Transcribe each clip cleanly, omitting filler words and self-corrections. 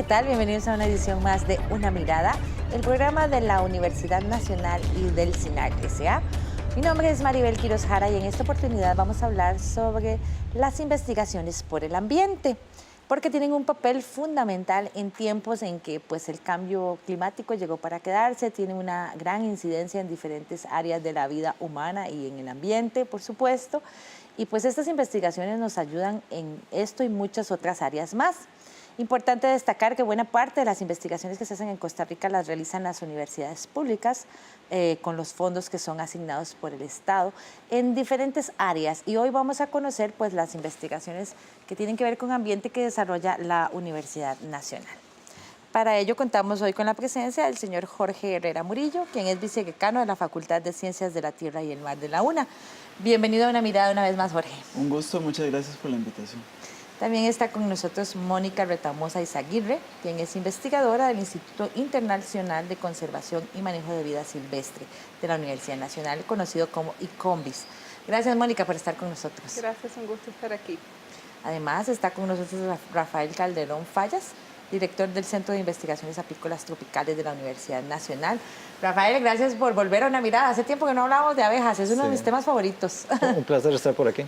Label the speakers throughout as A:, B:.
A: tal? Bienvenidos a una edición más de Una Mirada, el programa de la Universidad Nacional y del SINAC S.A. Mi nombre es Maribel Quiroz Jara y en esta oportunidad vamos a hablar sobre las investigaciones por el ambiente, porque tienen un papel fundamental en tiempos en que el cambio climático llegó para quedarse, tiene una gran incidencia en diferentes áreas de la vida humana y en el ambiente, por supuesto, y estas investigaciones nos ayudan en esto y muchas otras áreas más. Importante destacar que buena parte de las investigaciones que se hacen en Costa Rica las realizan las universidades públicas con los fondos que son asignados por el Estado en diferentes áreas. Y hoy vamos a conocer las investigaciones que tienen que ver con ambiente que desarrolla la Universidad Nacional. Para ello contamos hoy con la presencia del señor Jorge Herrera Murillo, quien es vicedecano de la Facultad de Ciencias de la Tierra y el Mar de la UNA. Bienvenido a Una Mirada una vez más, Jorge.
B: Un gusto, muchas gracias por la invitación.
A: También está con nosotros Mónica Retamosa Izaguirre, quien es investigadora del Instituto Internacional de Conservación y Manejo de Vida Silvestre de la Universidad Nacional, conocido como ICONVIS. Gracias, Mónica, por estar con nosotros.
C: Gracias, un gusto estar aquí.
A: Además, está con nosotros Rafael Calderón Fallas, director del Centro de Investigaciones Apícolas Tropicales de la Universidad Nacional. Rafael, gracias por volver a Una Mirada. Hace tiempo que no hablábamos de abejas, es uno de mis temas favoritos.
D: Un placer estar por aquí.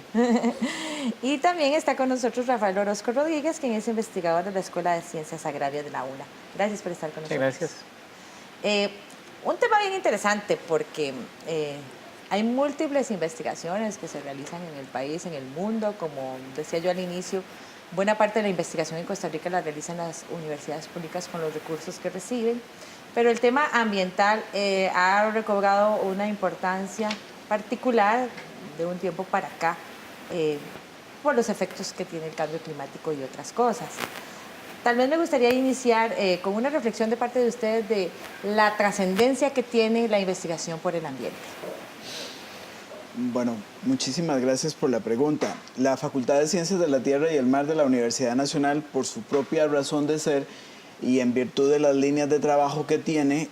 A: Y también está con nosotros Rafael Orozco Rodríguez, quien es investigador de la Escuela de Ciencias Agrarias de la UNA. Gracias por estar con nosotros.
D: Gracias.
A: Un tema bien interesante porque hay múltiples investigaciones que se realizan en el país, en el mundo, como decía yo al inicio. Buena parte de la investigación en Costa Rica la realizan las universidades públicas con los recursos que reciben, pero el tema ambiental ha recobrado una importancia particular de un tiempo para acá por los efectos que tiene el cambio climático y otras cosas. Tal vez me gustaría iniciar con una reflexión de parte de ustedes de la trascendencia que tiene la investigación por el ambiente.
B: Bueno, muchísimas gracias por la pregunta. La Facultad de Ciencias de la Tierra y el Mar de la Universidad Nacional, por su propia razón de ser y en virtud de las líneas de trabajo que tiene,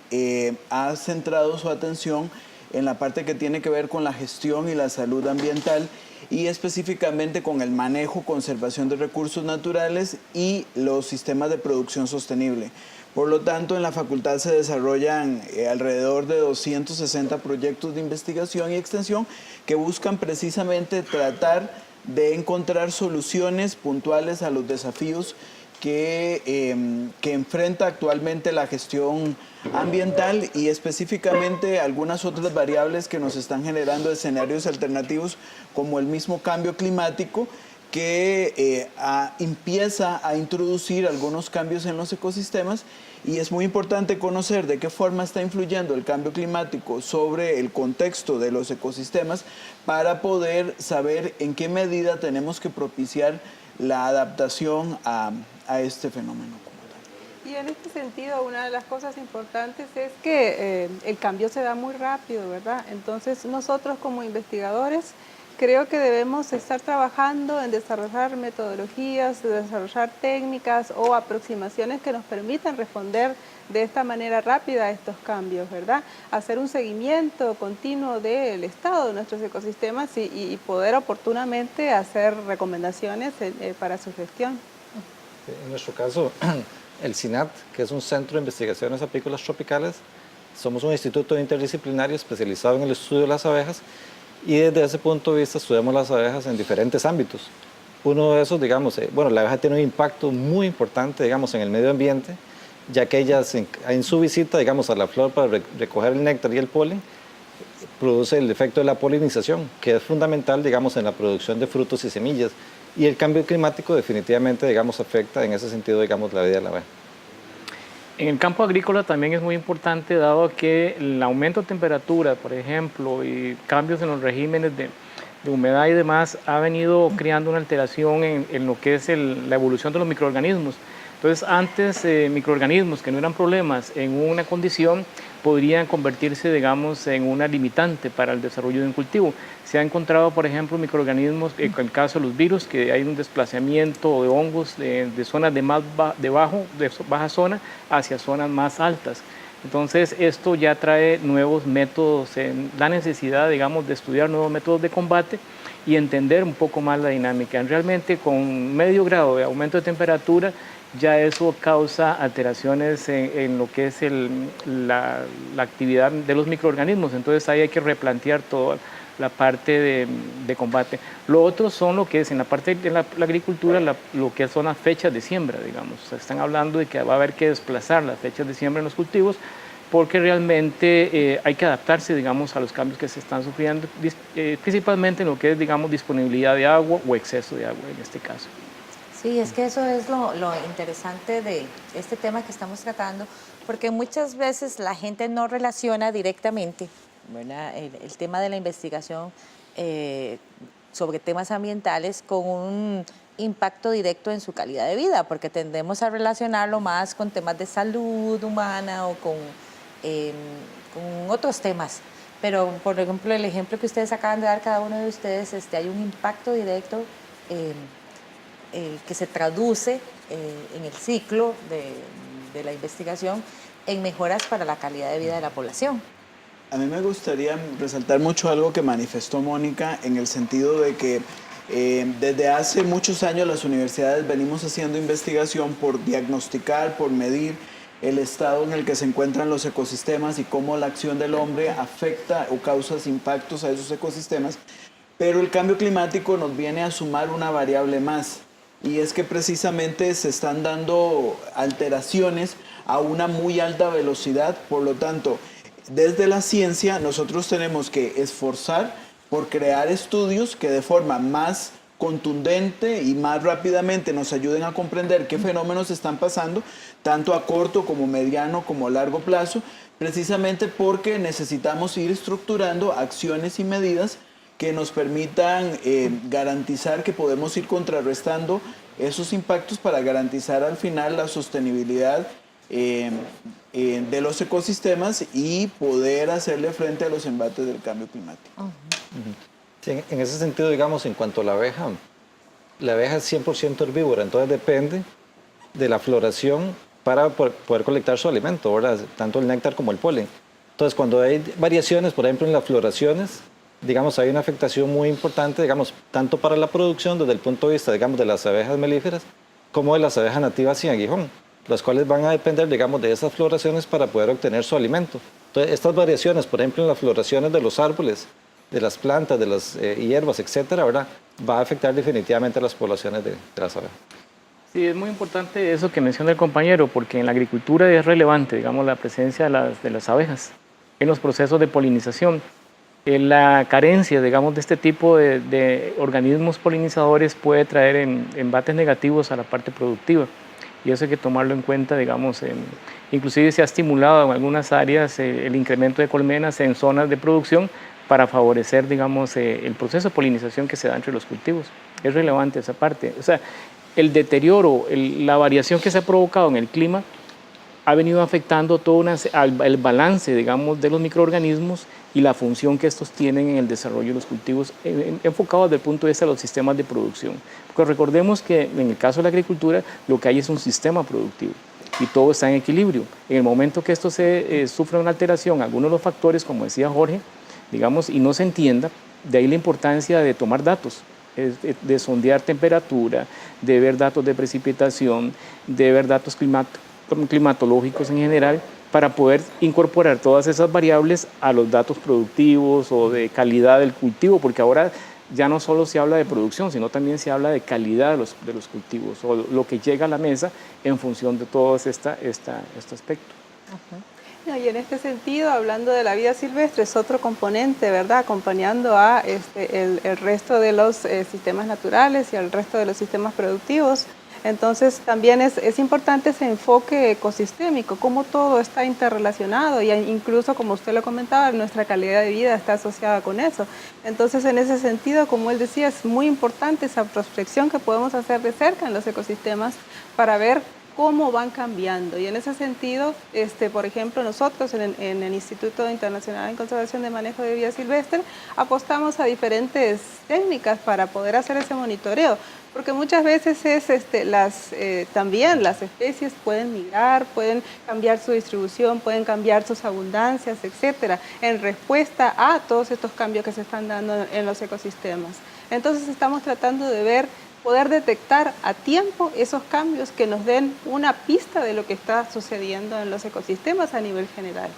B: ha centrado su atención en la parte que tiene que ver con la gestión y la salud ambiental y específicamente con el manejo, conservación de recursos naturales y los sistemas de producción sostenible. Por lo tanto, en la facultad se desarrollan alrededor de 260 proyectos de investigación y extensión que buscan precisamente tratar de encontrar soluciones puntuales a los desafíos que enfrenta actualmente la gestión ambiental y específicamente algunas otras variables que nos están generando escenarios alternativos como el mismo cambio climático que empieza a introducir algunos cambios en los ecosistemas y es muy importante conocer de qué forma está influyendo el cambio climático sobre el contexto de los ecosistemas para poder saber en qué medida tenemos que propiciar la adaptación a este fenómeno.
C: Y en este sentido, una de las cosas importantes es que el cambio se da muy rápido, ¿verdad? Entonces, nosotros como investigadores creo que debemos estar trabajando en desarrollar metodologías, desarrollar técnicas o aproximaciones que nos permitan responder de esta manera rápida a estos cambios, ¿verdad? Hacer un seguimiento continuo del estado de nuestros ecosistemas y poder oportunamente hacer recomendaciones para su gestión.
D: En nuestro caso, el CINAT, que es un Centro de Investigaciones Apícolas Tropicales, somos un instituto interdisciplinario especializado en el estudio de las abejas y desde ese punto de vista estudiamos las abejas en diferentes ámbitos. Uno de esos, digamos, la abeja tiene un impacto muy importante, digamos, en el medio ambiente, ya que ellas en su visita, digamos, a la flor para recoger el néctar y el polen, produce el efecto de la polinización, que es fundamental, digamos, en la producción de frutos y semillas. Y el cambio climático definitivamente, digamos, afecta en ese sentido, digamos, la vida de la abeja.
E: En el campo agrícola también es muy importante, dado que el aumento de temperatura, por ejemplo, y cambios en los regímenes de humedad y demás, ha venido creando una alteración en lo que es la evolución de los microorganismos. Entonces, antes microorganismos que no eran problemas en una condición podrían convertirse, digamos, en una limitante para el desarrollo de un cultivo. Se ha encontrado, por ejemplo, microorganismos, en el caso de los virus, que hay un desplazamiento de hongos de zonas de baja zona hacia zonas más altas. Entonces, esto ya trae nuevos métodos, la necesidad, digamos, de estudiar nuevos métodos de combate y entender un poco más la dinámica. Realmente, con medio grado de aumento de temperatura, ya eso causa alteraciones en lo que es la actividad de los microorganismos. Entonces ahí hay que replantear toda la parte de combate. Lo otro son lo que es en la parte de la agricultura, lo que son las fechas de siembra, digamos. O sea, están hablando de que va a haber que desplazar las fechas de siembra en los cultivos porque realmente hay que adaptarse, digamos, a los cambios que se están sufriendo, principalmente en lo que es, digamos, disponibilidad de agua o exceso de agua en este caso.
A: Sí, es que eso es lo interesante de este tema que estamos tratando, porque muchas veces la gente no relaciona directamente, ¿verdad?, el tema de la investigación sobre temas ambientales con un impacto directo en su calidad de vida, porque tendemos a relacionarlo más con temas de salud humana o con otros temas. Pero, por ejemplo, el ejemplo que ustedes acaban de dar, cada uno de ustedes, hay un impacto directo que se traduce en el ciclo de la investigación en mejoras para la calidad de vida de la población.
B: A mí me gustaría resaltar mucho algo que manifestó Mónica en el sentido de que desde hace muchos años las universidades venimos haciendo investigación por diagnosticar, por medir el estado en el que se encuentran los ecosistemas y cómo la acción del hombre afecta o causa impactos a esos ecosistemas, pero el cambio climático nos viene a sumar una variable más, y es que precisamente se están dando alteraciones a una muy alta velocidad. Por lo tanto, desde la ciencia nosotros tenemos que esforzar por crear estudios que de forma más contundente y más rápidamente nos ayuden a comprender qué fenómenos están pasando, tanto a corto como mediano como largo plazo, precisamente porque necesitamos ir estructurando acciones y medidas que nos permitan garantizar que podemos ir contrarrestando esos impactos para garantizar al final la sostenibilidad de los ecosistemas y poder hacerle frente a los embates del cambio climático.
D: Sí, en ese sentido, digamos, en cuanto a la abeja es 100% herbívora, entonces depende de la floración para poder colectar su alimento, ¿verdad?, tanto el néctar como el polen. Entonces, cuando hay variaciones, por ejemplo, en las floraciones, digamos, hay una afectación muy importante, digamos, tanto para la producción desde el punto de vista, digamos, de las abejas melíferas, como de las abejas nativas sin aguijón, las cuales van a depender, digamos, de esas floraciones para poder obtener su alimento. Entonces, estas variaciones, por ejemplo, en las floraciones de los árboles, de las plantas, de las hierbas, etcétera, ¿verdad?, va a afectar definitivamente a las poblaciones de las abejas.
E: Sí, es muy importante eso que menciona el compañero, porque en la agricultura es relevante, digamos, la presencia de las abejas en los procesos de polinización. La carencia, digamos, de este tipo de organismos polinizadores puede traer embates negativos a la parte productiva, y eso hay que tomarlo en cuenta, digamos. Inclusive se ha estimulado en algunas áreas el incremento de colmenas en zonas de producción para favorecer, digamos, el proceso de polinización que se da entre los cultivos. Es relevante esa parte. O sea, el deterioro, la variación que se ha provocado en el clima ha venido afectando todo el balance, digamos, de los microorganismos y la función que estos tienen en el desarrollo de los cultivos, enfocado desde el punto de vista de los sistemas de producción. Porque recordemos que en el caso de la agricultura lo que hay es un sistema productivo y todo está en equilibrio. En el momento que esto sufre una alteración, algunos de los factores, como decía Jorge, digamos, y no se entienda, de ahí la importancia de tomar datos, de sondear temperatura, de ver datos de precipitación, de ver datos climatológicos en general, para poder incorporar todas esas variables a los datos productivos o de calidad del cultivo, porque ahora ya no solo se habla de producción, sino también se habla de calidad de los cultivos, o lo que llega a la mesa en función de todo este aspecto.
C: Y en este sentido, hablando de la vida silvestre, es otro componente, ¿verdad?, acompañando a el resto de los sistemas naturales y al resto de los sistemas productivos. Entonces también es importante ese enfoque ecosistémico, cómo todo está interrelacionado, y incluso, como usted lo comentaba, nuestra calidad de vida está asociada con eso. Entonces, en ese sentido, como él decía, es muy importante esa prospección que podemos hacer de cerca en los ecosistemas para ver cómo van cambiando. Y en ese sentido, por ejemplo, nosotros en el Instituto Internacional en Conservación de Manejo de Vida Silvestre apostamos a diferentes técnicas para poder hacer ese monitoreo, porque muchas veces también las especies pueden migrar, pueden cambiar su distribución, pueden cambiar sus abundancias, etcétera, en respuesta a todos estos cambios que se están dando en los ecosistemas. Entonces estamos tratando de ver poder detectar a tiempo esos cambios que nos den una pista de lo que está sucediendo en los ecosistemas a nivel general.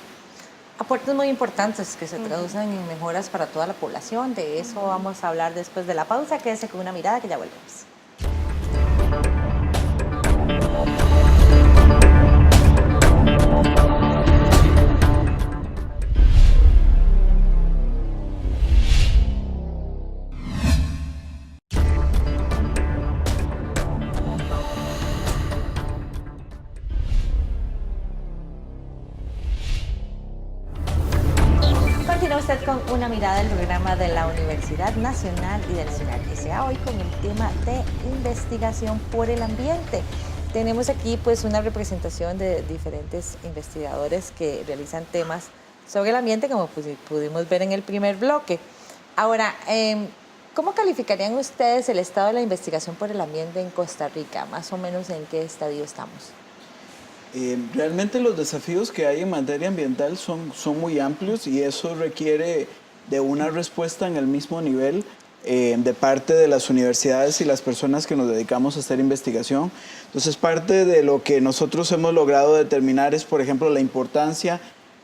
A: Aportes muy importantes que se traducen en mejoras para toda la población. De eso vamos a hablar después de la pausa. Quédese con Una Mirada que ya volvemos. Continúa usted con Una Mirada, el programa de la Universidad Nacional y del CINAR S.A. Hoy con el tema de investigación por el ambiente. Tenemos aquí pues una representación de diferentes investigadores que realizan temas sobre el ambiente, como pues, pudimos ver en el primer bloque. Ahora, ¿cómo calificarían ustedes el estado de la investigación por el ambiente en Costa Rica? Más o menos, ¿en qué estadio estamos?
B: Realmente los desafíos que hay en materia ambiental son muy amplios y eso requiere de una respuesta en el mismo nivel de parte de las universidades y las personas que nos dedicamos a hacer investigación. Entonces, parte de lo que nosotros hemos logrado determinar es, por ejemplo, la importancia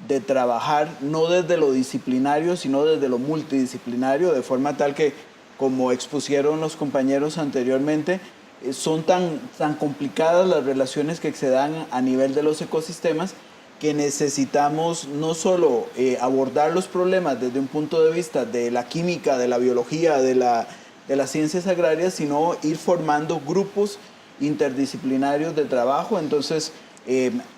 B: de trabajar no desde lo disciplinario, sino desde lo multidisciplinario, de forma tal que, como expusieron los compañeros anteriormente, son tan complicadas las relaciones que se dan a nivel de los ecosistemas que necesitamos no solo abordar los problemas desde un punto de vista de la química, de la biología, de las ciencias agrarias, sino ir formando grupos interdisciplinarios de trabajo. Entonces,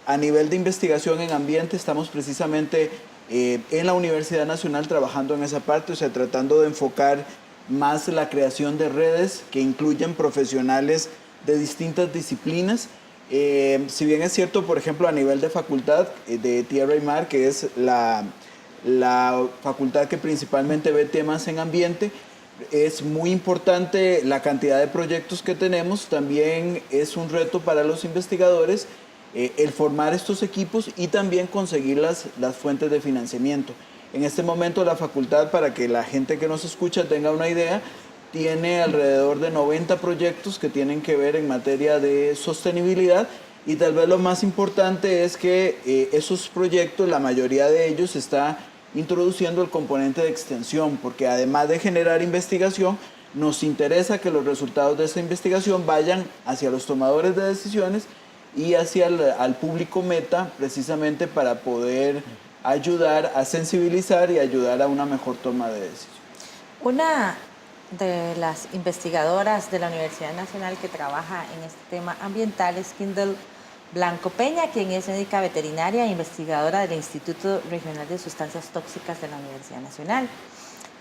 B: a nivel de investigación en ambiente estamos precisamente en la Universidad Nacional trabajando en esa parte, o sea, tratando de enfocar más la creación de redes que incluyan profesionales de distintas disciplinas. Si bien es cierto, por ejemplo, a nivel de facultad de Tierra y Mar, que es la facultad que principalmente ve temas en ambiente, es muy importante la cantidad de proyectos que tenemos. También es un reto para los investigadores el formar estos equipos y también conseguir las fuentes de financiamiento. En este momento la facultad, para que la gente que nos escucha tenga una idea, tiene alrededor de 90 proyectos que tienen que ver en materia de sostenibilidad y tal vez lo más importante es que esos proyectos, la mayoría de ellos está introduciendo el componente de extensión, porque además de generar investigación, nos interesa que los resultados de esa investigación vayan hacia los tomadores de decisiones y hacia al público meta, precisamente para poder ayudar a sensibilizar y ayudar a una mejor toma de decisión.
A: Una de las investigadoras de la Universidad Nacional que trabaja en este tema ambiental es Kindle Blanco Peña, quien es médica veterinaria e investigadora del Instituto Regional de Sustancias Tóxicas de la Universidad Nacional.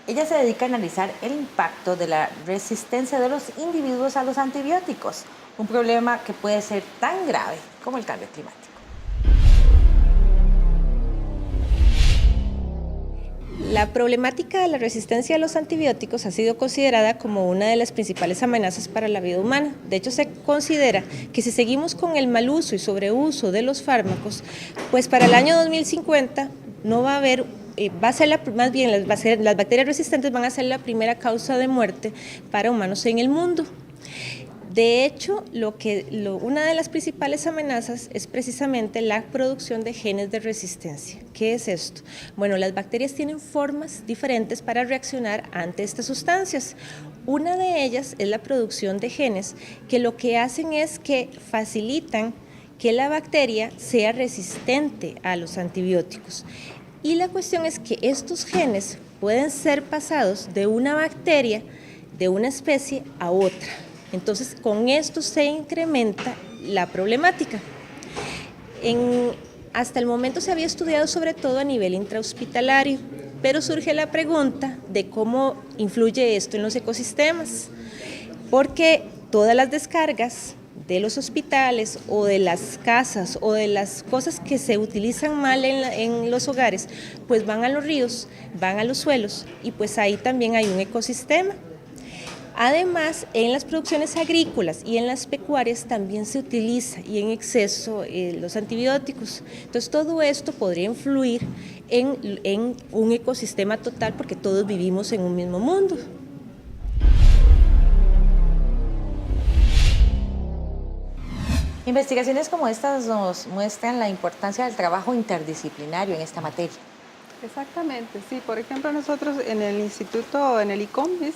A: Ella se dedica a analizar el impacto de la resistencia de los individuos a los antibióticos, un problema que puede ser tan grave como el cambio climático.
F: La problemática de la resistencia a los antibióticos ha sido considerada como una de las principales amenazas para la vida humana. De hecho, se considera que si seguimos con el mal uso y sobreuso de los fármacos, pues para el año 2050 no va a haber, las bacterias resistentes van a ser la primera causa de muerte para humanos en el mundo. De hecho, una de las principales amenazas es precisamente la producción de genes de resistencia. ¿Qué es esto? Bueno, las bacterias tienen formas diferentes para reaccionar ante estas sustancias. Una de ellas es la producción de genes que lo que hacen es que facilitan que la bacteria sea resistente a los antibióticos. Y la cuestión es que estos genes pueden ser pasados de una bacteria, de una especie a otra. Entonces, con esto se incrementa la problemática. Hasta el momento se había estudiado sobre todo a nivel intrahospitalario, pero surge la pregunta de cómo influye esto en los ecosistemas, porque todas las descargas de los hospitales o de las casas o de las cosas que se utilizan mal en los hogares, pues van a los ríos, van a los suelos y pues ahí también hay un ecosistema. Además, en las producciones agrícolas y en las pecuarias también se utiliza y en exceso los antibióticos. Entonces, todo esto podría influir en un ecosistema total porque todos vivimos en un mismo mundo.
A: Investigaciones como estas nos muestran la importancia del trabajo interdisciplinario en esta materia.
C: Exactamente, sí. Por ejemplo, nosotros en el instituto, en el ICOMBIS,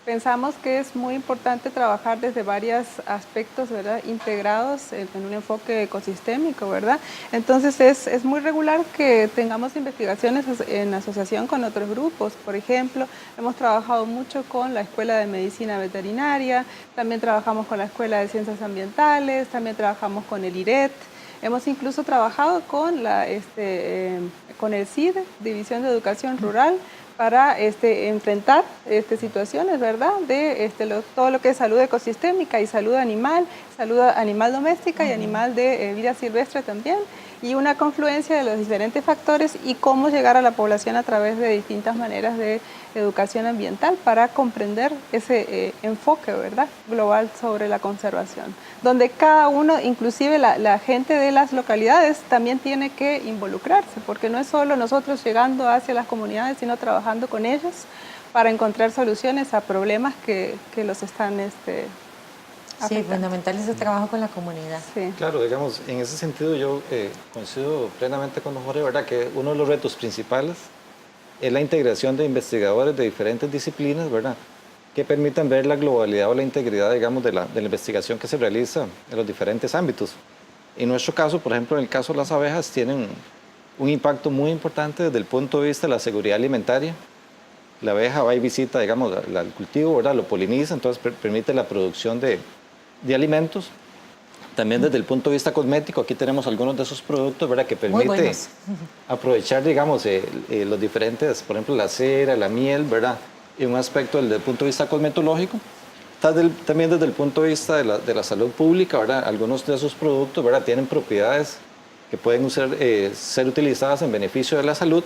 C: pensamos que es muy importante trabajar desde varios aspectos, ¿verdad?, integrados en un enfoque ecosistémico, ¿verdad? Entonces es muy regular que tengamos investigaciones en asociación con otros grupos. Por ejemplo, hemos trabajado mucho con la Escuela de Medicina Veterinaria, también trabajamos con la Escuela de Ciencias Ambientales, también trabajamos con el IRET. Hemos incluso trabajado con con el CIDE, División de Educación Rural, para enfrentar situaciones, ¿verdad?, de todo lo que es salud ecosistémica y salud animal doméstica y animal de vida silvestre también, y una confluencia de los diferentes factores y cómo llegar a la población a través de distintas maneras de educación ambiental para comprender ese enfoque, ¿verdad?, global sobre la conservación, donde cada uno, inclusive la gente de las localidades, también tiene que involucrarse, porque no es solo nosotros llegando hacia las comunidades, sino trabajando con ellos para encontrar soluciones a problemas que los están
A: Sí, fundamental es el trabajo con la comunidad.
C: Sí.
D: Claro, digamos, en ese sentido yo coincido plenamente con don Jorge, ¿verdad? Que uno de los retos principales es la integración de investigadores de diferentes disciplinas, ¿verdad?, que permitan ver la globalidad o la integridad, digamos, de la investigación que se realiza en los diferentes ámbitos. En nuestro caso, por ejemplo, en el caso de las abejas, tienen un impacto muy importante desde el punto de vista de la seguridad alimentaria. La abeja va y visita, digamos, el cultivo, ¿verdad?, lo poliniza, entonces permite la producción de alimentos. También desde el punto de vista cosmético, aquí tenemos algunos de esos productos, ¿verdad?, que permite aprovechar, digamos, los diferentes, por ejemplo, la cera, la miel, ¿verdad?, y un aspecto desde el punto de vista cosmetológico. También desde el punto de vista de la salud pública, ¿verdad?, algunos de esos productos, ¿verdad?, tienen propiedades que pueden ser utilizadas en beneficio de la salud,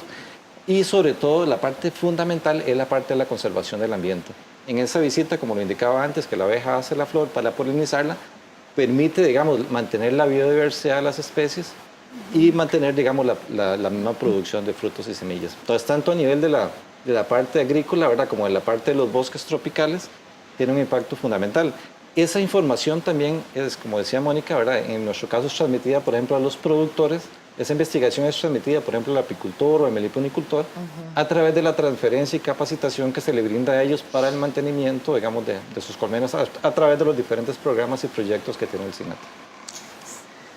D: y sobre todo la parte fundamental es la parte de la conservación del ambiente. En esa visita, como lo indicaba antes, que la abeja hace la flor para polinizarla, permite, digamos, mantener la biodiversidad de las especies y mantener, digamos, la misma producción de frutos y semillas. Entonces, tanto a nivel de la parte agrícola, ¿verdad?, como de la parte de los bosques tropicales, tiene un impacto fundamental. Esa información también es, como decía Mónica, ¿verdad?, en nuestro caso es transmitida, por ejemplo, a los productores. Esa investigación es transmitida, por ejemplo, al apicultor o al meliponicultor a través de la transferencia y capacitación que se le brinda a ellos para el mantenimiento, digamos, de sus colmenas a través de los diferentes programas y proyectos que tiene el SINAT.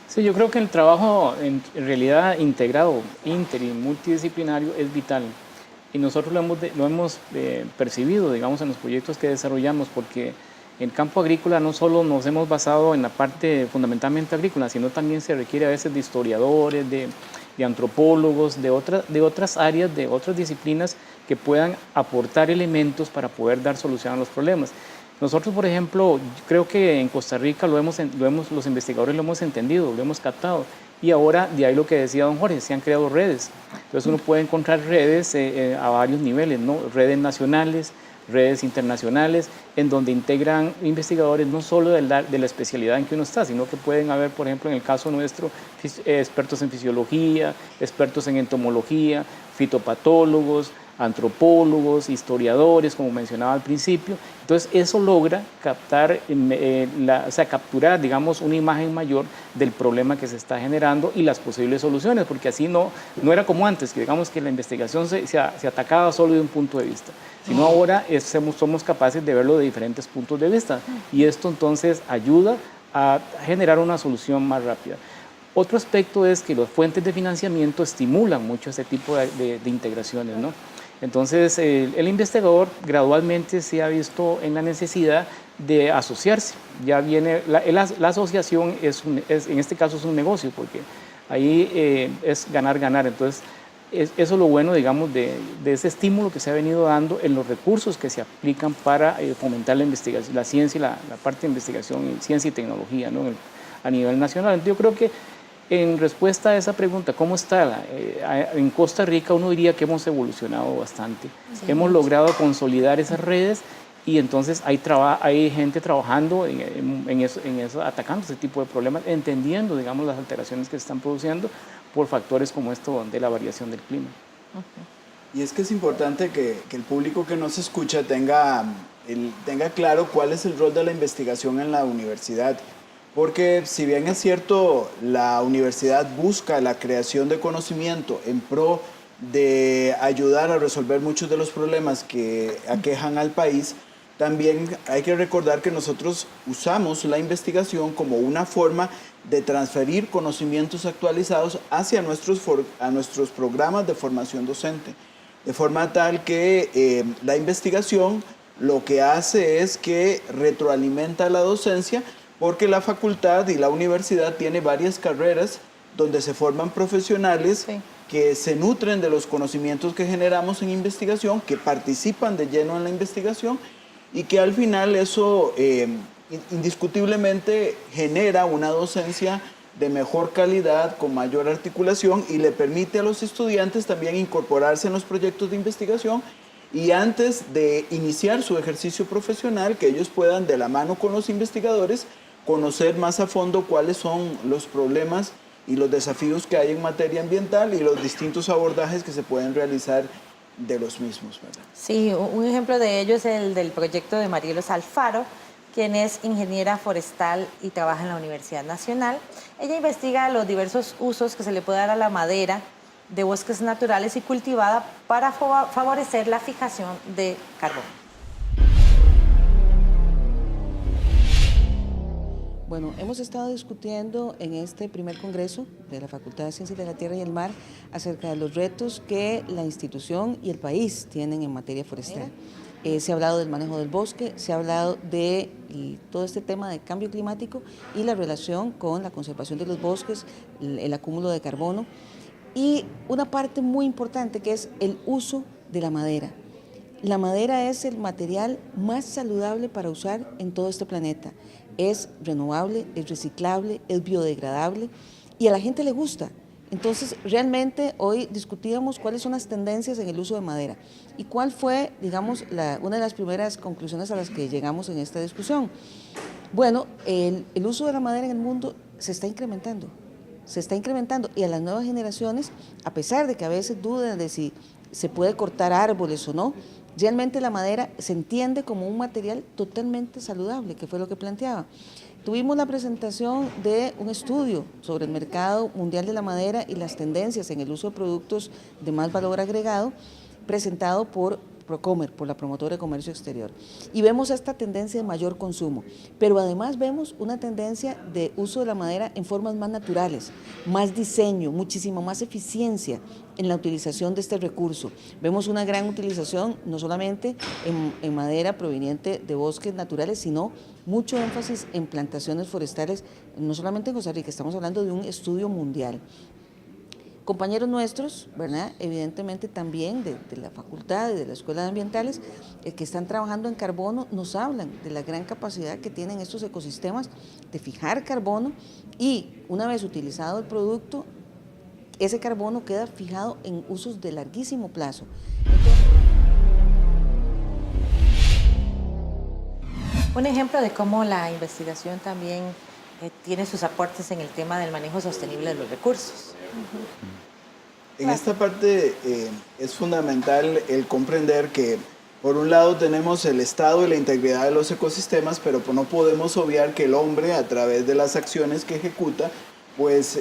E: Sí, yo creo que el trabajo en realidad integrado, inter y multidisciplinario es vital. Y nosotros lo hemos percibido, digamos, en los proyectos que desarrollamos, porque en el campo agrícola no solo nos hemos basado en la parte fundamentalmente agrícola, sino también se requiere a veces de historiadores, de antropólogos, de otras áreas, de otras disciplinas que puedan aportar elementos para poder dar solución a los problemas. Nosotros, por ejemplo, creo que en Costa Rica los investigadores lo hemos entendido, lo hemos captado. Y ahora, de ahí lo que decía don Jorge, se han creado redes. Entonces uno puede encontrar redes a varios niveles, ¿no? Redes nacionales, redes internacionales, en donde integran investigadores no solo de la especialidad en que uno está, sino que pueden haber, por ejemplo, en el caso nuestro, expertos en fisiología, expertos en entomología, fitopatólogos, antropólogos, historiadores, como mencionaba al principio. Entonces, eso logra capturar, digamos, una imagen mayor del problema que se está generando y las posibles soluciones, porque así no era como antes, que digamos que la investigación se atacaba solo de un punto de vista, sino ahora somos capaces de verlo de diferentes puntos de vista, y esto entonces ayuda a generar una solución más rápida. Otro aspecto es que las fuentes de financiamiento estimulan mucho ese tipo de integraciones, ¿no? Entonces, el investigador gradualmente se ha visto en la necesidad de asociarse. Ya viene, la asociación en este caso es un negocio, porque ahí es ganar. Entonces, eso es lo bueno, digamos, de ese estímulo que se ha venido dando en los recursos que se aplican para fomentar la investigación, la ciencia y la parte de investigación en ciencia y tecnología, ¿no?, a nivel nacional. Entonces, yo creo que en respuesta a esa pregunta, ¿cómo está? En Costa Rica uno diría que hemos evolucionado bastante. Sí. Hemos logrado consolidar esas redes y entonces hay gente trabajando en eso, atacando ese tipo de problemas, entendiendo, digamos, las alteraciones que se están produciendo por factores como esto de la variación del clima.
B: Y es que es importante que el público que nos escucha tenga claro cuál es el rol de la investigación en la universidad, porque si bien es cierto, la universidad busca la creación de conocimiento en pro de ayudar a resolver muchos de los problemas que aquejan al país, también hay que recordar que nosotros usamos la investigación como una forma de transferir conocimientos actualizados hacia nuestros programas de formación docente. De forma tal que la investigación lo que hace es que retroalimenta la docencia, porque la facultad y la universidad tiene varias carreras donde se forman profesionales que se nutren de los conocimientos que generamos en investigación, que participan de lleno en la investigación y que al final eso indiscutiblemente genera una docencia de mejor calidad, con mayor articulación y le permite a los estudiantes también incorporarse en los proyectos de investigación y antes de iniciar su ejercicio profesional, que ellos puedan de la mano con los investigadores conocer más a fondo cuáles son los problemas y los desafíos que hay en materia ambiental y los distintos abordajes que se pueden realizar de los mismos, ¿verdad?
A: Sí, un ejemplo de ello es el del proyecto de Marielos Alfaro, quien es ingeniera forestal y trabaja en la Universidad Nacional. Ella investiga los diversos usos que se le puede dar a la madera de bosques naturales y cultivada para favorecer la fijación de carbono.
G: Bueno, hemos estado discutiendo en este primer congreso de la Facultad de Ciencias de la Tierra y el Mar acerca de los retos que la institución y el país tienen en materia forestal. Se ha hablado del manejo del bosque, se ha hablado de todo este tema de cambio climático y la relación con la conservación de los bosques, el acúmulo de carbono y una parte muy importante que es el uso de la madera. La madera es el material más saludable para usar en todo este planeta. Es renovable, es reciclable, es biodegradable y a la gente le gusta. Entonces, realmente hoy discutíamos cuáles son las tendencias en el uso de madera y cuál fue, digamos, una de las primeras conclusiones a las que llegamos en esta discusión. Bueno, el uso de la madera en el mundo se está incrementando y a las nuevas generaciones, a pesar de que a veces dudan de si se puede cortar árboles o no, realmente la madera se entiende como un material totalmente saludable, que fue lo que planteaba. Tuvimos la presentación de un estudio sobre el mercado mundial de la madera y las tendencias en el uso de productos de más valor agregado, presentado por Procomer, por la promotora de comercio exterior. Y vemos esta tendencia de mayor consumo, pero además vemos una tendencia de uso de la madera en formas más naturales, más diseño, muchísima más eficiencia en la utilización de este recurso. Vemos una gran utilización no solamente en madera proveniente de bosques naturales, sino mucho énfasis en plantaciones forestales, no solamente en Costa Rica, estamos hablando de un estudio mundial. Compañeros nuestros, ¿verdad? Evidentemente también de la facultad y de la Escuela de Ambientales, que están trabajando en carbono, nos hablan de la gran capacidad que tienen estos ecosistemas de fijar carbono y una vez utilizado el producto, ese carbono queda fijado en usos de larguísimo plazo.
A: Un ejemplo de cómo la investigación también tiene sus aportes en el tema del manejo sostenible de los recursos.
B: En esta parte es fundamental el comprender que por un lado tenemos el estado y la integridad de los ecosistemas, pero no podemos obviar que el hombre, a través de las acciones que ejecuta, pues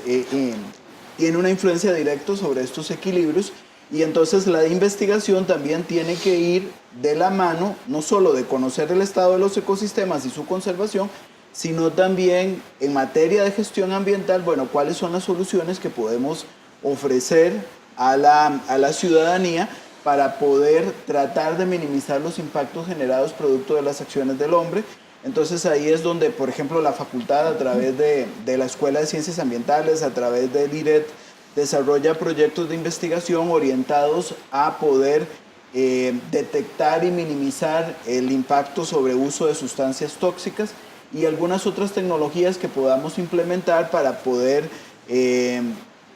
B: tiene una influencia directa sobre estos equilibrios y entonces la investigación también tiene que ir de la mano, no solo de conocer el estado de los ecosistemas y su conservación, sino también en materia de gestión ambiental, bueno, cuáles son las soluciones que podemos ofrecer a la ciudadanía para poder tratar de minimizar los impactos generados producto de las acciones del hombre. Entonces ahí es donde, por ejemplo, la facultad a través de la Escuela de Ciencias Ambientales, a través del IRED, desarrolla proyectos de investigación orientados a poder detectar y minimizar el impacto sobre uso de sustancias tóxicas y algunas otras tecnologías que podamos implementar para poder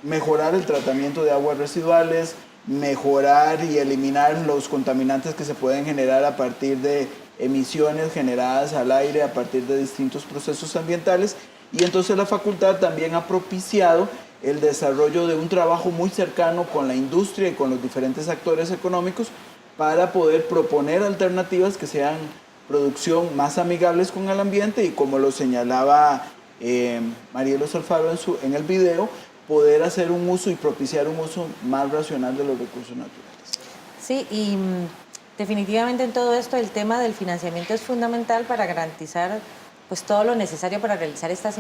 B: mejorar el tratamiento de aguas residuales, mejorar y eliminar los contaminantes que se pueden generar a partir de emisiones generadas al aire a partir de distintos procesos ambientales. Y entonces la facultad también ha propiciado el desarrollo de un trabajo muy cercano con la industria y con los diferentes actores económicos para poder proponer alternativas que sean producción más amigables con el ambiente y, como lo señalaba Mariel Osorfaro en el video, poder hacer un uso y propiciar un uso más racional de los recursos naturales.
A: Sí, y definitivamente en todo esto el tema del financiamiento es fundamental para garantizar pues todo lo necesario para realizar estas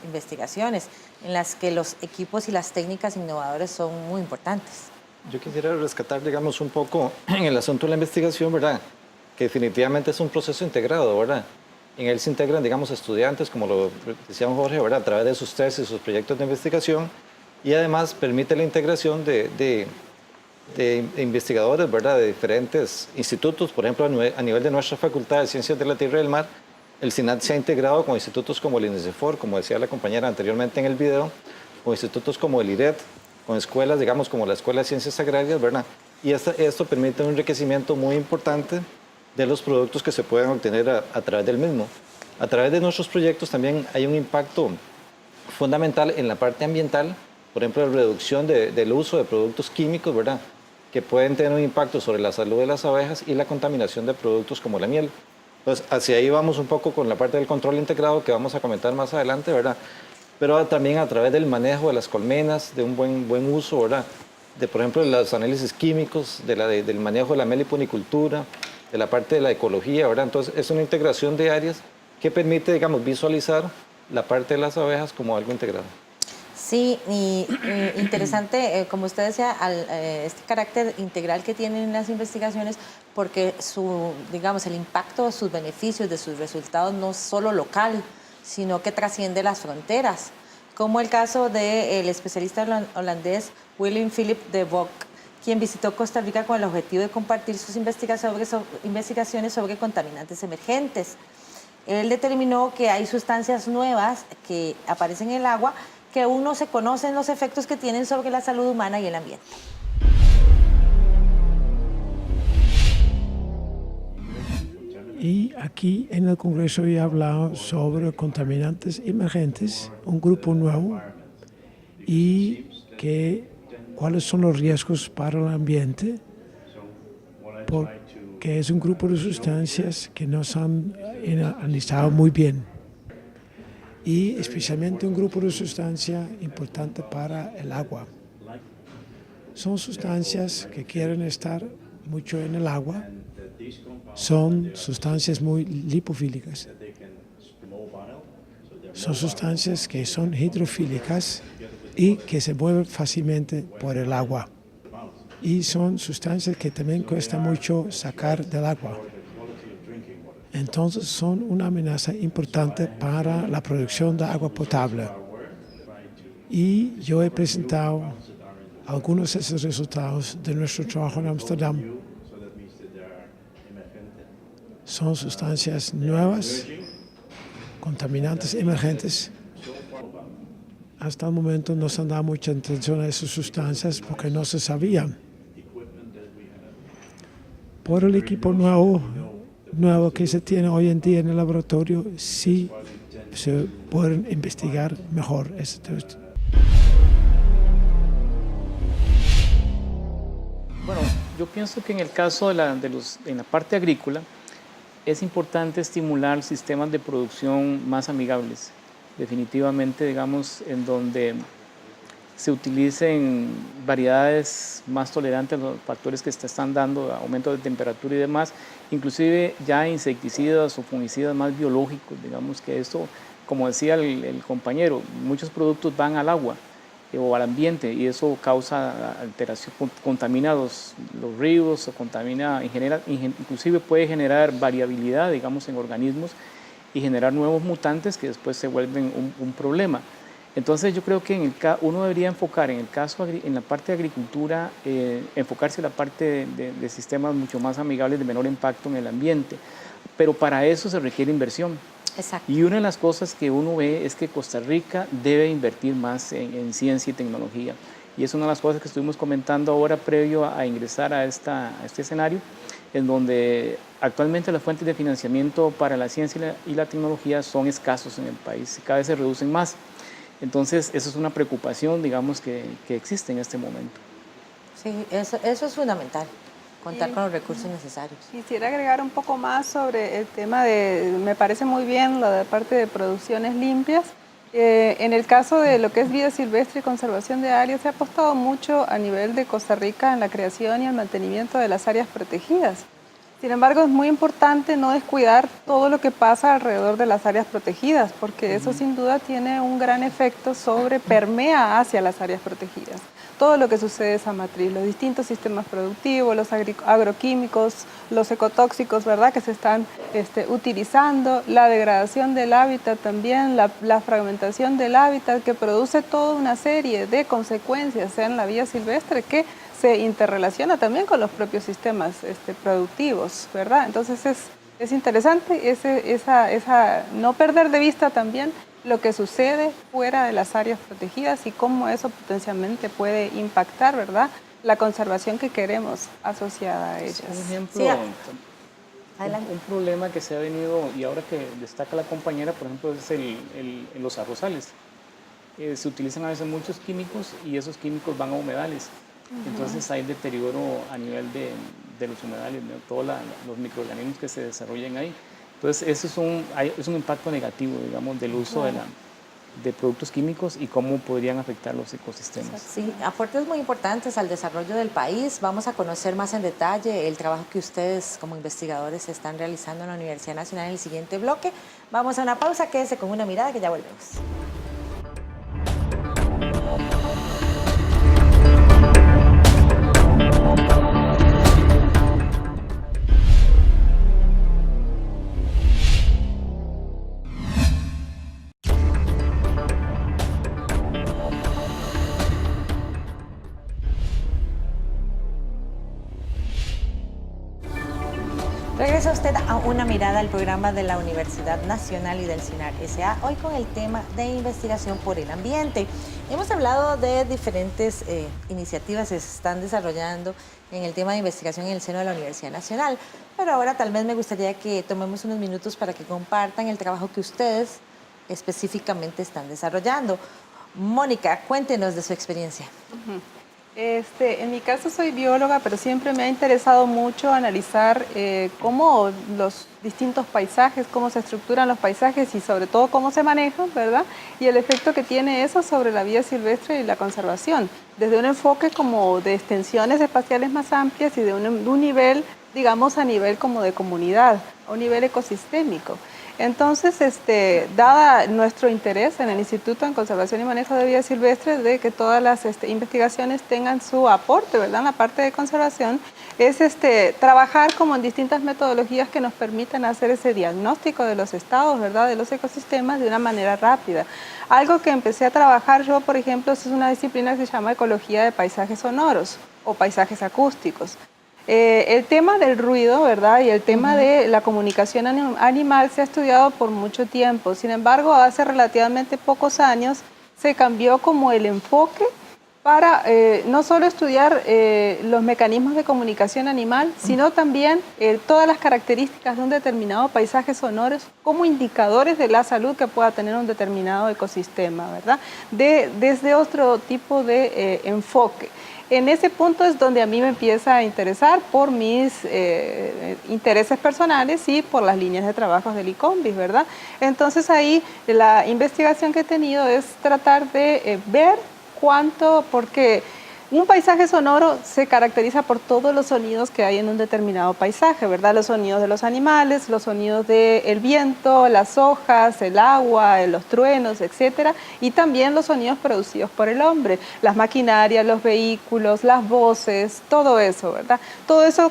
A: investigaciones, en las que los equipos y las técnicas innovadoras son muy importantes.
D: Yo quisiera rescatar, digamos, un poco en el asunto de la investigación, ¿verdad? Que definitivamente es un proceso integrado, ¿verdad? En él se integran, digamos, estudiantes, como lo decía Jorge, ¿verdad? A través de sus tesis, sus proyectos de investigación, y además permite la integración de investigadores, ¿verdad? De diferentes institutos. Por ejemplo, a nivel de nuestra Facultad de Ciencias de la Tierra y del Mar, el SINAT se ha integrado con institutos como el INESEFOR, como decía la compañera anteriormente en el video, con institutos como el IRED, con escuelas, digamos, como la Escuela de Ciencias Agrarias, ¿verdad? Y esto permite un enriquecimiento muy importante de los productos que se pueden obtener a través del mismo. A través de nuestros proyectos también hay un impacto fundamental en la parte ambiental, por ejemplo, la reducción del uso de productos químicos, ¿verdad? Que pueden tener un impacto sobre la salud de las abejas y la contaminación de productos como la miel. Entonces, hacia ahí vamos un poco con la parte del control integrado que vamos a comentar más adelante, ¿verdad? Pero también a través del manejo de las colmenas, de un buen uso, ¿verdad? De, por ejemplo, los análisis químicos, del manejo de la meliponicultura, de la parte de la ecología, ¿verdad? Entonces, es una integración de áreas que permite, digamos, visualizar la parte de las abejas como algo integrado.
A: Sí, y interesante, como usted decía, este carácter integral que tienen las investigaciones, porque digamos, el impacto, sus beneficios, de sus resultados no es solo local, sino que trasciende las fronteras, como el caso del especialista holandés Willem Philip de Bock, quien visitó Costa Rica con el objetivo de compartir sus investigaciones sobre contaminantes emergentes. Él determinó que hay sustancias nuevas que aparecen en el agua que aún no se conocen los efectos que tienen sobre la salud humana y el ambiente.
H: Y aquí en el Congreso he hablado sobre contaminantes emergentes, un grupo nuevo, y cuáles son los riesgos para el ambiente, porque es un grupo de sustancias que no se han analizado muy bien. Y especialmente un grupo de sustancias importante para el agua. Son sustancias que quieren estar mucho en el agua, son sustancias muy lipofílicas, son sustancias que son hidrofílicas y que se mueven fácilmente por el agua. Y son sustancias que también cuesta mucho sacar del agua. Entonces son una amenaza importante para la producción de agua potable. Y yo he presentado algunos de esos resultados de nuestro trabajo en Ámsterdam. Son sustancias nuevas, contaminantes emergentes. Hasta el momento no se han dado mucha atención a esas sustancias porque no se sabían. Por el equipo nuevo que se tiene hoy en día en el laboratorio, sí se pueden investigar mejor esto.
E: Bueno, yo pienso que en el caso en la parte agrícola es importante estimular sistemas de producción más amigables, definitivamente, digamos, en donde se utilicen variedades más tolerantes a los factores que se están dando, aumento de temperatura y demás, inclusive ya insecticidas o fungicidas más biológicos, digamos que esto, como decía el compañero, muchos productos van al agua o al ambiente y eso causa alteración, contamina los ríos, o contamina, inclusive puede generar variabilidad, digamos, en organismos y generar nuevos mutantes que después se vuelven un problema. Entonces yo creo que uno debería enfocar en la parte de agricultura, enfocarse en la parte de sistemas mucho más amigables, de menor impacto en el ambiente, pero para eso se requiere inversión.
A: Exacto.
E: Y una de las cosas que uno ve es que Costa Rica debe invertir más en ciencia y tecnología. Y es una de las cosas que estuvimos comentando ahora previo a ingresar a este escenario, en donde actualmente las fuentes de financiamiento para la ciencia y la tecnología son escasos en el país, cada vez se reducen más. Entonces, eso es una preocupación, digamos, que existe en este momento.
A: Sí, eso es fundamental, contar con los recursos necesarios.
C: Quisiera agregar un poco más sobre el tema me parece muy bien lo de parte de producciones limpias, En el caso de lo que es vida silvestre y conservación de áreas, se ha apostado mucho a nivel de Costa Rica en la creación y el mantenimiento de las áreas protegidas. Sin embargo, es muy importante no descuidar todo lo que pasa alrededor de las áreas protegidas, porque eso sin duda tiene un gran efecto permea hacia las áreas protegidas. Todo lo que sucede en esa matriz, los distintos sistemas productivos, los agroquímicos, los ecotóxicos, ¿verdad?, que se están utilizando, la degradación del hábitat también, la fragmentación del hábitat, que produce toda una serie de consecuencias en la vida silvestre que se interrelaciona también con los propios sistemas productivos, ¿verdad? Entonces es interesante no perder de vista también lo que sucede fuera de las áreas protegidas y cómo eso potencialmente puede impactar, ¿verdad?, la conservación que queremos asociada a ellas.
E: Por ejemplo,
A: Sí,
E: un problema que se ha venido, y ahora que destaca la compañera, por ejemplo, es los arrozales. Se utilizan a veces muchos químicos y esos químicos van a humedales. Entonces hay deterioro a nivel de los humedales, de todos los microorganismos que se desarrollan ahí. Entonces eso es un impacto negativo, digamos, del uso de productos químicos y cómo podrían afectar los ecosistemas.
A: Sí, aportes muy importantes al desarrollo del país. Vamos a conocer más en detalle el trabajo que ustedes como investigadores están realizando en la Universidad Nacional en el siguiente bloque. Vamos a una pausa, quédese con Una Mirada que ya volvemos. Regresa usted a Una Mirada, al programa de la Universidad Nacional y del CINAR S.A., hoy con el tema de investigación por el ambiente. Hemos hablado de diferentes iniciativas que se están desarrollando en el tema de investigación en el seno de la Universidad Nacional, pero ahora tal vez me gustaría que tomemos unos minutos para que compartan el trabajo que ustedes específicamente están desarrollando. Mónica, cuéntenos de su experiencia.
C: En mi caso soy bióloga, pero siempre me ha interesado mucho analizar cómo los distintos paisajes, cómo se estructuran los paisajes y sobre todo cómo se manejan, ¿verdad? Y el efecto que tiene eso sobre la vida silvestre y la conservación, desde un enfoque como de extensiones espaciales más amplias y de un nivel, digamos, a nivel como de comunidad, a un nivel ecosistémico. Entonces, dada nuestro interés en el Instituto en Conservación y Manejo de Vida Silvestre, de que todas las investigaciones tengan su aporte, ¿verdad?, en la parte de conservación, es trabajar como en distintas metodologías que nos permitan hacer ese diagnóstico de los estados, ¿verdad?, de los ecosistemas de una manera rápida. Algo que empecé a trabajar yo, por ejemplo, es una disciplina que se llama Ecología de Paisajes Sonoros o Paisajes Acústicos. El tema del ruido, ¿verdad?, y el tema de la comunicación animal se ha estudiado por mucho tiempo. Sin embargo, hace relativamente pocos años se cambió como el enfoque para no solo estudiar los mecanismos de comunicación animal, sino también todas las características de un determinado paisaje sonoro como indicadores de la salud que pueda tener un determinado ecosistema, ¿verdad?, desde otro tipo de enfoque. En ese punto es donde a mí me empieza a interesar por mis intereses personales y por las líneas de trabajo del ICOMBIS, ¿verdad? Entonces ahí la investigación que he tenido es tratar de ver cuánto, porque un paisaje sonoro se caracteriza por todos los sonidos que hay en un determinado paisaje, ¿verdad? Los sonidos de los animales, los sonidos del viento, las hojas, el agua, los truenos, etcétera, y también los sonidos producidos por el hombre, las maquinarias, los vehículos, las voces, todo eso, ¿verdad? Todo eso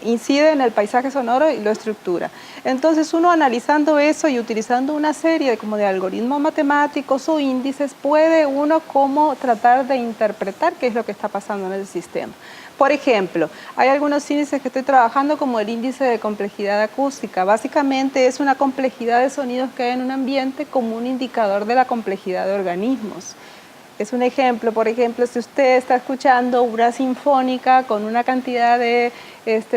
C: incide en el paisaje sonoro y lo estructura. Entonces uno analizando eso y utilizando una serie como de algoritmos matemáticos o índices, puede uno como tratar de interpretar qué es lo que está pasando en el sistema. Por ejemplo, hay algunos índices que estoy trabajando como el índice de complejidad acústica. Básicamente es una complejidad de sonidos que hay en un ambiente como un indicador de la complejidad de organismos. Es un ejemplo, por ejemplo, si usted está escuchando una sinfónica con una cantidad de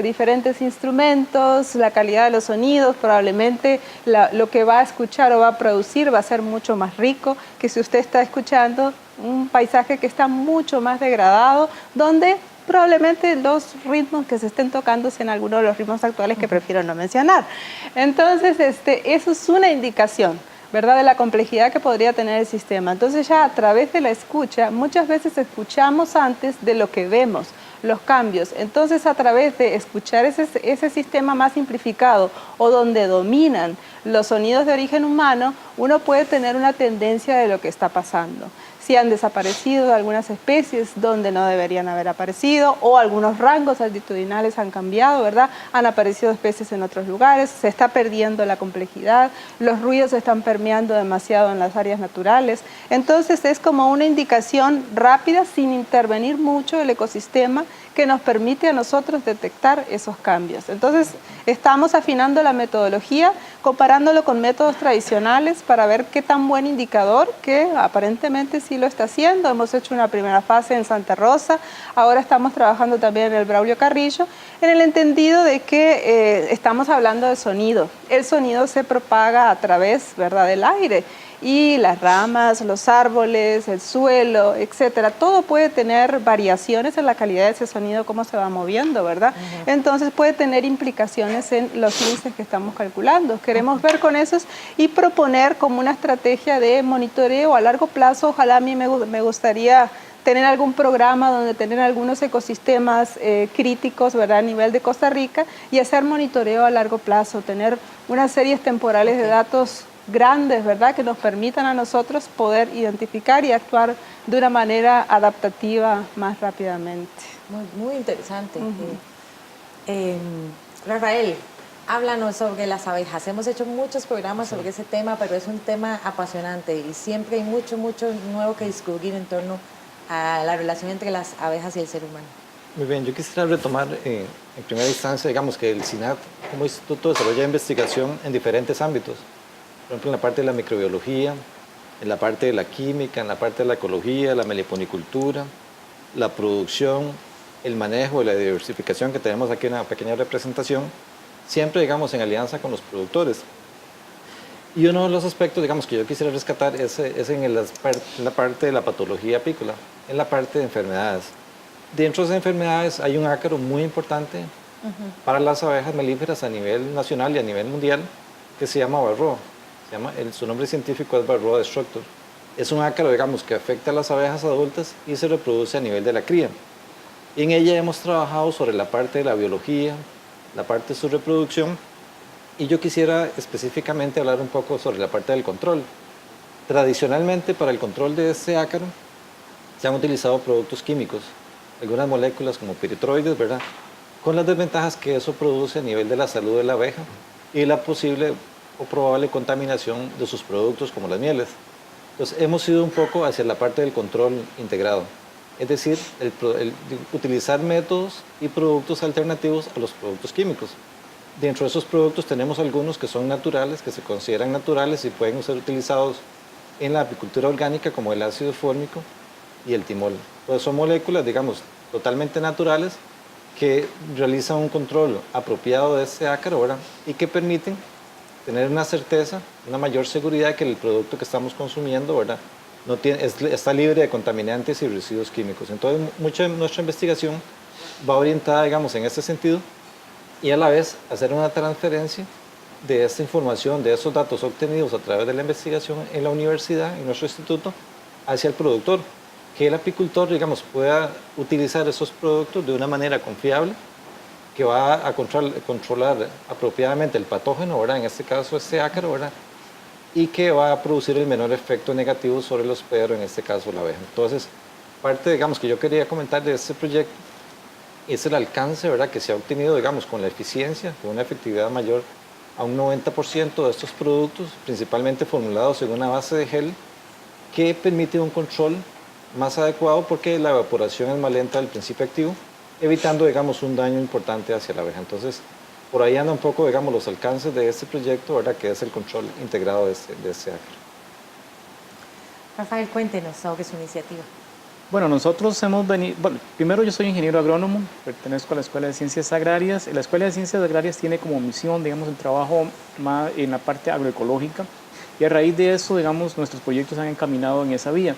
C: diferentes instrumentos, la calidad de los sonidos, probablemente lo que va a escuchar o va a producir va a ser mucho más rico que si usted está escuchando un paisaje que está mucho más degradado, donde probablemente los ritmos que se estén tocando sean algunos de los ritmos actuales que prefiero no mencionar. Entonces, eso es una indicación, ¿verdad? De la complejidad que podría tener el sistema. Entonces ya a través de la escucha, muchas veces escuchamos antes de lo que vemos los cambios. Entonces a través de escuchar ese sistema más simplificado o donde dominan los sonidos de origen humano, uno puede tener una tendencia de lo que está pasando. Si han desaparecido algunas especies donde no deberían haber aparecido, o algunos rangos altitudinales han cambiado, ¿verdad? Han aparecido especies en otros lugares, se está perdiendo la complejidad, los ruidos se están permeando demasiado en las áreas naturales. Entonces es como una indicación rápida, sin intervenir mucho el ecosistema, que nos permite a nosotros detectar esos cambios. Entonces estamos afinando la metodología, comparándolo con métodos tradicionales para ver qué tan buen indicador, que aparentemente sí lo está haciendo. Hemos hecho una primera fase en Santa Rosa, ahora estamos trabajando también en el Braulio Carrillo, en el entendido de que estamos hablando de sonido. El sonido se propaga a través, ¿verdad?, del aire, y las ramas, los árboles, el suelo, etcétera. Todo puede tener variaciones en la calidad de ese sonido, cómo se va moviendo, ¿verdad? Entonces puede tener implicaciones en los índices que estamos calculando. Queremos ver con esos y proponer como una estrategia de monitoreo a largo plazo. Ojalá a mí me gustaría tener algún programa donde tener algunos ecosistemas críticos, ¿verdad?, a nivel de Costa Rica, y hacer monitoreo a largo plazo, tener unas series temporales de datos grandes, ¿verdad?, que nos permitan a nosotros poder identificar y actuar de una manera adaptativa más rápidamente.
A: Muy interesante. Rafael, háblanos sobre las abejas. Hemos hecho muchos programas sobre ese tema, pero es un tema apasionante y siempre hay mucho nuevo que descubrir en torno a la relación entre las abejas y el ser humano.
D: Muy bien, yo quisiera retomar en primera instancia, digamos que el SINAT como instituto desarrolla investigación en diferentes ámbitos. Por ejemplo, en la parte de la microbiología, en la parte de la química, en la parte de la ecología, la meliponicultura, la producción, el manejo y la diversificación, que tenemos aquí una pequeña representación, siempre, digamos, en alianza con los productores. Y uno de los aspectos, digamos, que yo quisiera rescatar es en la parte de la patología apícola, en la parte de enfermedades. Dentro de esas enfermedades hay un ácaro muy importante para las abejas melíferas a nivel nacional y a nivel mundial, que se llama Varroa. Su nombre científico es Varroa destructor. Es un ácaro, digamos, que afecta a las abejas adultas y se reproduce a nivel de la cría. Y en ella hemos trabajado sobre la parte de la biología, la parte de su reproducción, y yo quisiera específicamente hablar un poco sobre la parte del control. Tradicionalmente, para el control de este ácaro, se han utilizado productos químicos, algunas moléculas como piritroides, ¿verdad?, con las desventajas que eso produce a nivel de la salud de la abeja y la posible o probable contaminación de sus productos como las mieles. Entonces hemos ido un poco hacia la parte del control integrado, es decir, el utilizar métodos y productos alternativos a los productos químicos. Dentro de esos productos tenemos algunos que son naturales, que se consideran naturales y pueden ser utilizados en la apicultura orgánica, como el ácido fórmico y el timol. Pues son moléculas, digamos, totalmente naturales que realizan un control apropiado de este ácaro, ¿verdad?, y que permiten tener una certeza, una mayor seguridad que el producto que estamos consumiendo, ¿verdad?, está libre de contaminantes y residuos químicos. Entonces, mucha de nuestra investigación va orientada, digamos, en ese sentido, y a la vez hacer una transferencia de esta información, de esos datos obtenidos a través de la investigación en la universidad, en nuestro instituto, hacia el productor, que el apicultor, digamos, pueda utilizar esos productos de una manera confiable, que va a controlar apropiadamente el patógeno, ¿verdad?, en este caso este ácaro, ¿verdad?, y que va a producir el menor efecto negativo sobre el hospedero, en este caso la abeja. Entonces, parte, digamos, que yo quería comentar de este proyecto es el alcance, ¿verdad?, que se ha obtenido, digamos, con la eficiencia, con una efectividad mayor a un 90% de estos productos, principalmente formulados en una base de gel, que permite un control más adecuado porque la evaporación es más lenta del principio activo, evitando, digamos, un daño importante hacia la abeja. Entonces, por ahí anda un poco, digamos, los alcances de este proyecto, ¿verdad?, que es el control integrado de este ácaro.
A: Rafael, cuéntenos sobre su iniciativa.
E: Bueno, nosotros hemos venido, bueno, primero yo soy ingeniero agrónomo, pertenezco a la Escuela de Ciencias Agrarias. La Escuela de Ciencias Agrarias tiene como misión, digamos, el trabajo más en la parte agroecológica, y a raíz de eso, digamos, nuestros proyectos han encaminado en esa vía.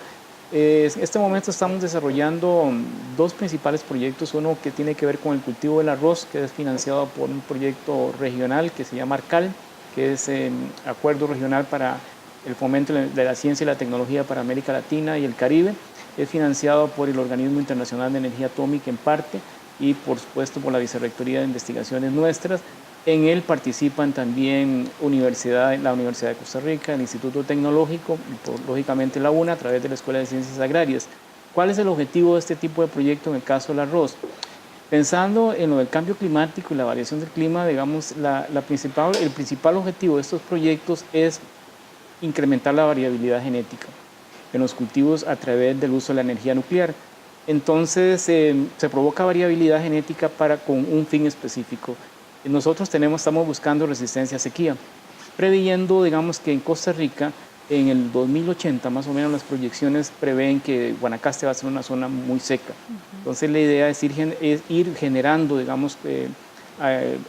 E: En este momento estamos desarrollando dos principales proyectos, uno que tiene que ver con el cultivo del arroz, que es financiado por un proyecto regional que se llama ARCAL, que es Acuerdo Regional para el fomento de la ciencia y la tecnología para América Latina y el Caribe. Es financiado por el Organismo Internacional de Energía Atómica en parte y por supuesto por la Vicerrectoría de Investigaciones nuestras. En él participan también la Universidad de Costa Rica, el Instituto Tecnológico y lógicamente la UNA a través de la Escuela de Ciencias Agrarias. ¿Cuál es el objetivo de este tipo de proyecto en el caso del arroz? Pensando en lo del cambio climático y la variación del clima, digamos, el principal objetivo de estos proyectos es incrementar la variabilidad genética en los cultivos a través del uso de la energía nuclear. Entonces, se provoca variabilidad genética con un fin específico. Nosotros estamos buscando resistencia a sequía, previendo, digamos, que en Costa Rica, en el 2080, más o menos, las proyecciones prevén que Guanacaste va a ser una zona muy seca. Entonces, la idea es ir generando, digamos,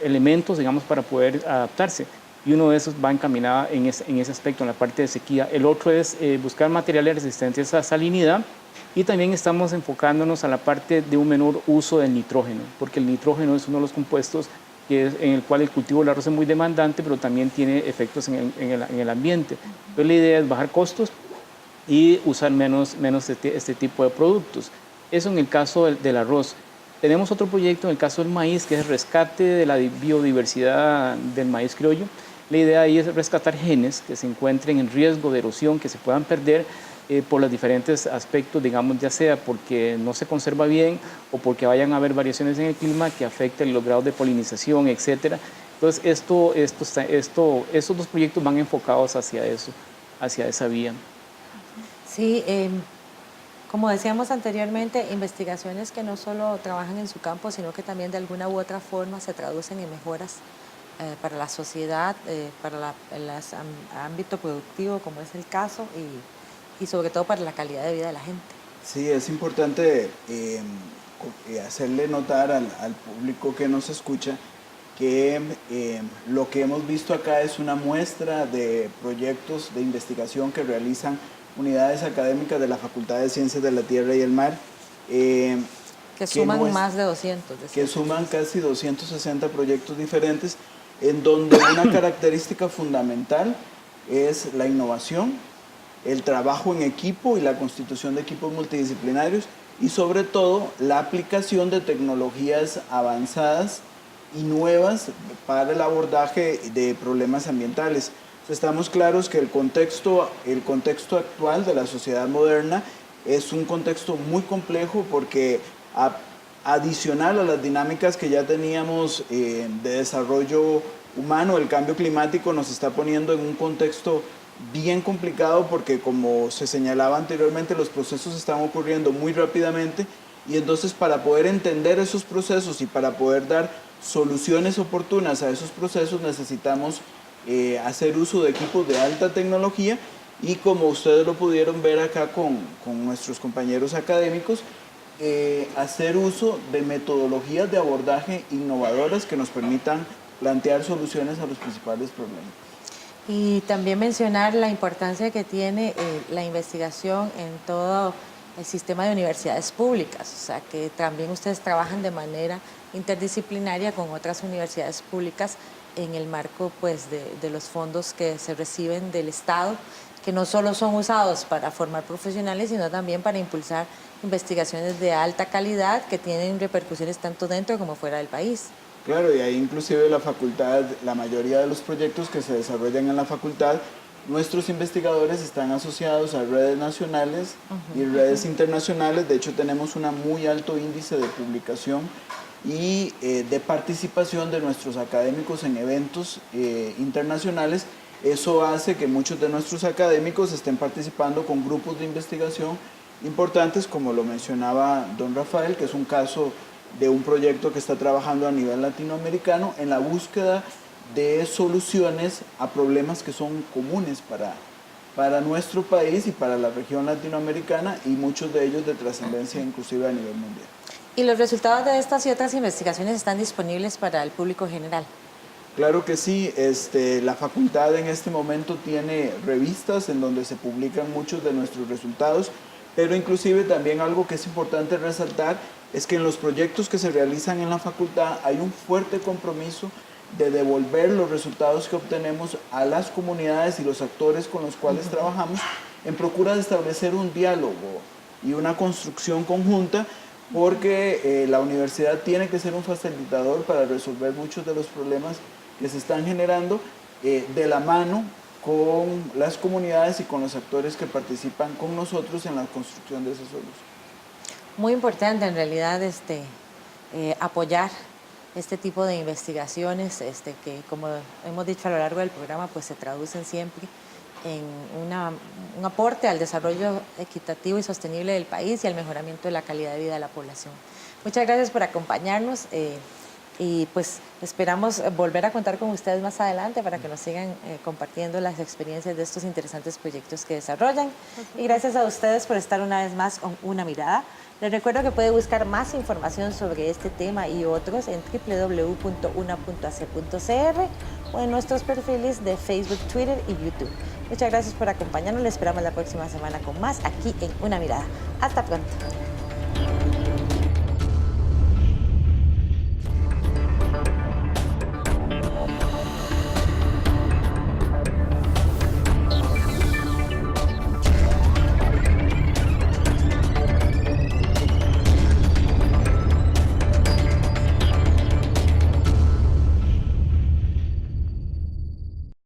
E: elementos, digamos, para poder adaptarse. Y uno de esos va encaminado en ese aspecto, en la parte de sequía. El otro es buscar materiales resistentes a salinidad. Y también estamos enfocándonos a la parte de un menor uso del nitrógeno, porque el nitrógeno es uno de los compuestos en el cual el cultivo del arroz es muy demandante, pero también tiene efectos en el ambiente. Entonces la idea es bajar costos y usar menos este tipo de productos. Eso en el caso del arroz. Tenemos otro proyecto en el caso del maíz, que es el rescate de la biodiversidad del maíz criollo. La idea ahí es rescatar genes que se encuentren en riesgo de erosión, que se puedan perder por los diferentes aspectos, digamos, ya sea porque no se conserva bien o porque vayan a haber variaciones en el clima que afecten los grados de polinización, etc. Entonces, estos dos proyectos van enfocados hacia eso, hacia esa vía.
A: Sí, como decíamos anteriormente, investigaciones que no solo trabajan en su campo, sino que también de alguna u otra forma se traducen en mejoras para la sociedad, para el ámbito productivo, como es el caso, y sobre todo para la calidad de vida de la gente.
B: Sí, es importante hacerle notar al público que nos escucha que lo que hemos visto acá es una muestra de proyectos de investigación que realizan unidades académicas de la Facultad de Ciencias de la Tierra y el Mar.
A: Que suman más de 200.
B: Que suman casi 260 proyectos diferentes, en donde una característica fundamental es la innovación, el trabajo en equipo y la constitución de equipos multidisciplinarios y sobre todo la aplicación de tecnologías avanzadas y nuevas para el abordaje de problemas ambientales. Estamos claros que el contexto actual de la sociedad moderna es un contexto muy complejo porque adicional a las dinámicas que ya teníamos de desarrollo humano, el cambio climático nos está poniendo en un contexto bien complicado porque, como se señalaba anteriormente, los procesos están ocurriendo muy rápidamente y entonces para poder entender esos procesos y para poder dar soluciones oportunas a esos procesos necesitamos hacer uso de equipos de alta tecnología y, como ustedes lo pudieron ver acá con nuestros compañeros académicos, hacer uso de metodologías de abordaje innovadoras que nos permitan plantear soluciones a los principales problemas.
A: Y también mencionar la importancia que tiene la investigación en todo el sistema de universidades públicas, o sea que también ustedes trabajan de manera interdisciplinaria con otras universidades públicas en el marco, pues, de los fondos que se reciben del Estado, que no solo son usados para formar profesionales, sino también para impulsar investigaciones de alta calidad que tienen repercusiones tanto dentro como fuera del país.
B: Claro, y ahí inclusive la facultad, la mayoría de los proyectos que se desarrollan en la facultad, nuestros investigadores están asociados a redes nacionales y redes internacionales. De hecho, tenemos un muy alto índice de publicación y de participación de nuestros académicos en eventos internacionales. Eso hace que muchos de nuestros académicos estén participando con grupos de investigación importantes, como lo mencionaba don Rafael, que es un caso de un proyecto que está trabajando a nivel latinoamericano en la búsqueda de soluciones a problemas que son comunes para nuestro país y para la región latinoamericana, y muchos de ellos de trascendencia inclusive a nivel mundial.
A: ¿Y los resultados de estas y otras investigaciones están disponibles para el público general?
B: Claro que sí, la facultad en este momento tiene revistas en donde se publican muchos de nuestros resultados, pero inclusive también algo que es importante resaltar es que en los proyectos que se realizan en la facultad hay un fuerte compromiso de devolver los resultados que obtenemos a las comunidades y los actores con los cuales trabajamos en procura de establecer un diálogo y una construcción conjunta, porque la universidad tiene que ser un facilitador para resolver muchos de los problemas que se están generando de la mano con las comunidades y con los actores que participan con nosotros en la construcción de esa solución.
A: Muy importante en realidad apoyar este tipo de investigaciones que, como hemos dicho a lo largo del programa, pues se traducen siempre en un aporte al desarrollo equitativo y sostenible del país y al mejoramiento de la calidad de vida de la población. Muchas gracias por acompañarnos y pues esperamos volver a contar con ustedes más adelante para que nos sigan compartiendo las experiencias de estos interesantes proyectos que desarrollan. Y gracias a ustedes por estar una vez más con Una Mirada. Les recuerdo que puede buscar más información sobre este tema y otros en www.una.ac.cr o en nuestros perfiles de Facebook, Twitter y YouTube. Muchas gracias por acompañarnos. Les esperamos la próxima semana con más aquí en Una Mirada. Hasta pronto.